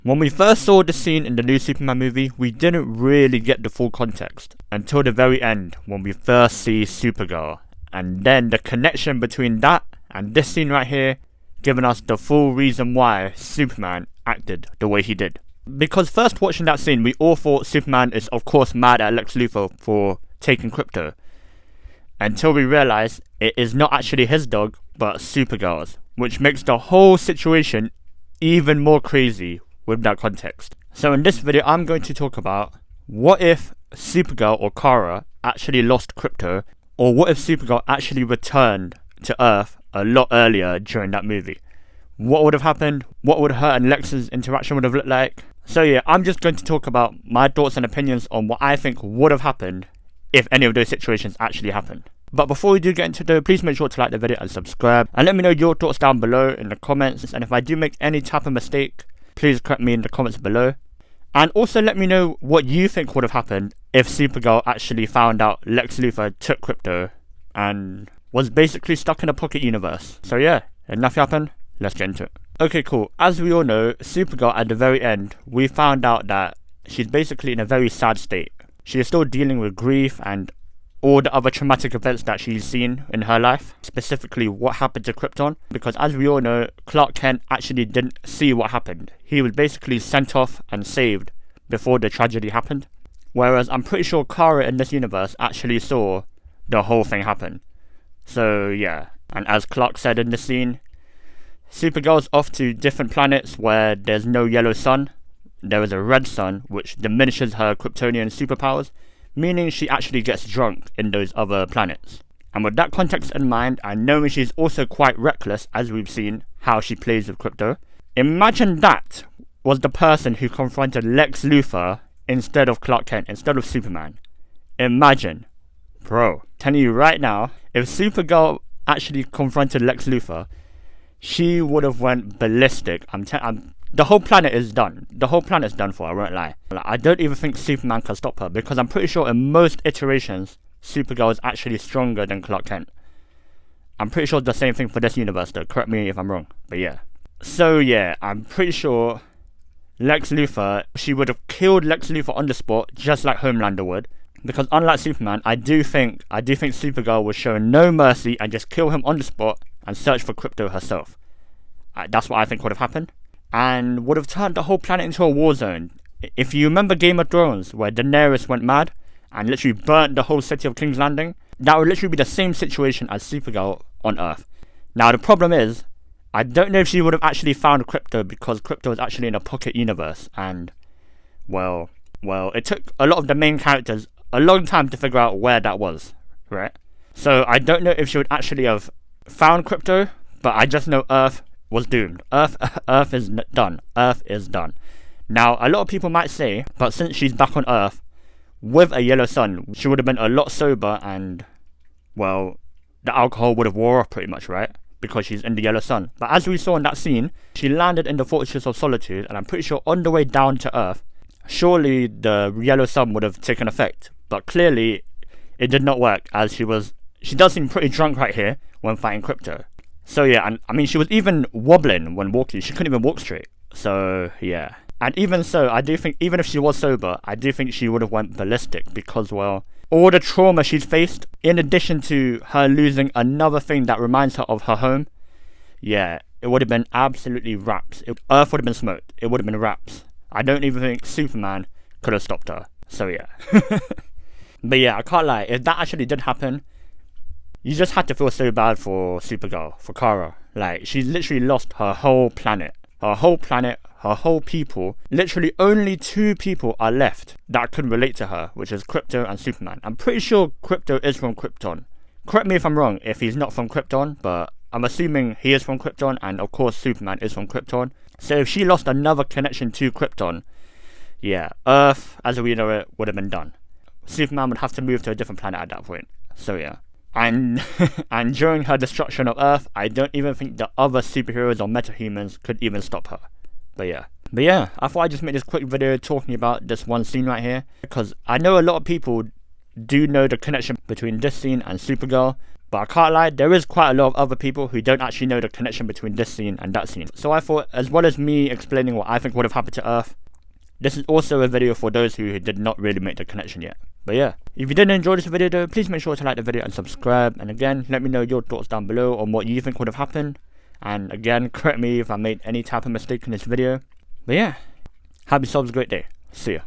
When we first saw the scene in the new Superman movie, we didn't really get the full context until the very end when we first see Supergirl. And then the connection between that and this scene right here giving us the full reason why Superman acted the way he did. Because first watching that scene, we all thought Superman is of course mad at Lex Luthor for taking Krypto. Until we realize it is not actually his dog, but Supergirl's. Which makes the whole situation even more crazy with that context. So in this video, I'm going to talk about what if Supergirl or Kara actually lost Krypto, or what if Supergirl actually returned to Earth a lot earlier during that movie. What would have happened? What would her and Lex's interaction would have looked like? So yeah, I'm just going to talk about my thoughts and opinions on what I think would have happened if any of those situations actually happened. But before we do get into it, please make sure to like the video and subscribe, and let me know your thoughts down below in the comments. And if I do make any type of mistake, please correct me in the comments below. And also let me know what you think would have happened if Supergirl actually found out Lex Luthor took Krypto and was basically stuck in a pocket universe. So yeah, enough happened, let's get into it. Okay, cool. As we all know, Supergirl at the very end, we found out that she's basically in a very sad state. She is still dealing with grief and all the other traumatic events that she's seen in her life, specifically what happened to Krypton, because as we all know, Clark Kent actually didn't see what happened. He was basically sent off and saved before the tragedy happened, whereas I'm pretty sure Kara in this universe actually saw the whole thing happen. So yeah, and as Clark said in the scene, Supergirl's off to different planets where there's no yellow sun. There is a red sun, which diminishes her Kryptonian superpowers, meaning she actually gets drunk in those other planets. And with that context in mind, and knowing she's also quite reckless, as we've seen how she plays with Krypto, imagine that was the person who confronted Lex Luthor instead of Clark Kent, instead of Superman. Imagine. Bro, telling you right now, if Supergirl actually confronted Lex Luthor, she would have went ballistic. The whole planet is done. The whole planet's done for, I won't lie. I don't even think Superman can stop her, because I'm pretty sure in most iterations, Supergirl is actually stronger than Clark Kent. I'm pretty sure it's the same thing for this universe though, correct me if I'm wrong, but yeah. So yeah, I'm pretty sure Lex Luthor, she would have killed Lex Luthor on the spot, just like Homelander would. Because unlike Superman, I do think Supergirl would show no mercy and just kill him on the spot and search for Krypto herself. That's what I think would have happened. And would have turned the whole planet into a war zone. If you remember Game of Thrones, where Daenerys went mad and literally burnt the whole city of King's Landing, that would literally be the same situation as Supergirl on Earth. Now the problem is, I don't know if she would have actually found Krypto, because Krypto is actually in a pocket universe, and well, it took a lot of the main characters a long time to figure out where that was, right? So I don't know if she would actually have found Krypto, but I just know Earth was doomed. Earth is done. Earth is done. Now, a lot of people might say, but since she's back on Earth with a yellow sun, she would have been a lot sober and, well, the alcohol would have wore off pretty much, right? Because she's in the yellow sun. But as we saw in that scene, she landed in the Fortress of Solitude, and I'm pretty sure on the way down to Earth, surely the yellow sun would have taken effect. But clearly, it did not work, as she does seem pretty drunk right here when fighting Krypto. So yeah, and I mean, she was even wobbling when walking. She couldn't even walk straight. So yeah. And even so, I do think, even if she was sober, I do think she would have went ballistic, because, well, all the trauma she's faced, in addition to her losing another thing that reminds her of her home, yeah, it would have been absolutely wraps. Earth would have been smoked. It would have been wraps. I don't even think Superman could have stopped her. So yeah. But yeah, I can't lie, if that actually did happen, you just had to feel so bad for Supergirl, for Kara. Like, she's literally lost her whole planet. Her whole planet, her whole people. Literally only 2 people are left that could relate to her, which is Krypto and Superman. I'm pretty sure Krypto is from Krypton. Correct me if I'm wrong if he's not from Krypton, but I'm assuming he is from Krypton, and of course Superman is from Krypton. So if she lost another connection to Krypton, yeah, Earth, as we know it, would have been done. Superman would have to move to a different planet at that point. So yeah. And during her destruction of Earth, I don't even think the other superheroes or metahumans could even stop her. But yeah, I thought I'd just make this quick video talking about this one scene right here, because I know a lot of people do know the connection between this scene and Supergirl, But I can't lie, there is quite a lot of other people who don't actually know the connection between this scene and that scene. So I thought, as well as me explaining what I think would have happened to Earth, this is also a video for those who did not really make the connection yet. But yeah, if you did enjoy this video though, please make sure to like the video and subscribe. And again, let me know your thoughts down below on what you think would have happened. And again, correct me if I made any type of mistake in this video. But yeah, have yourselves a great day. See ya.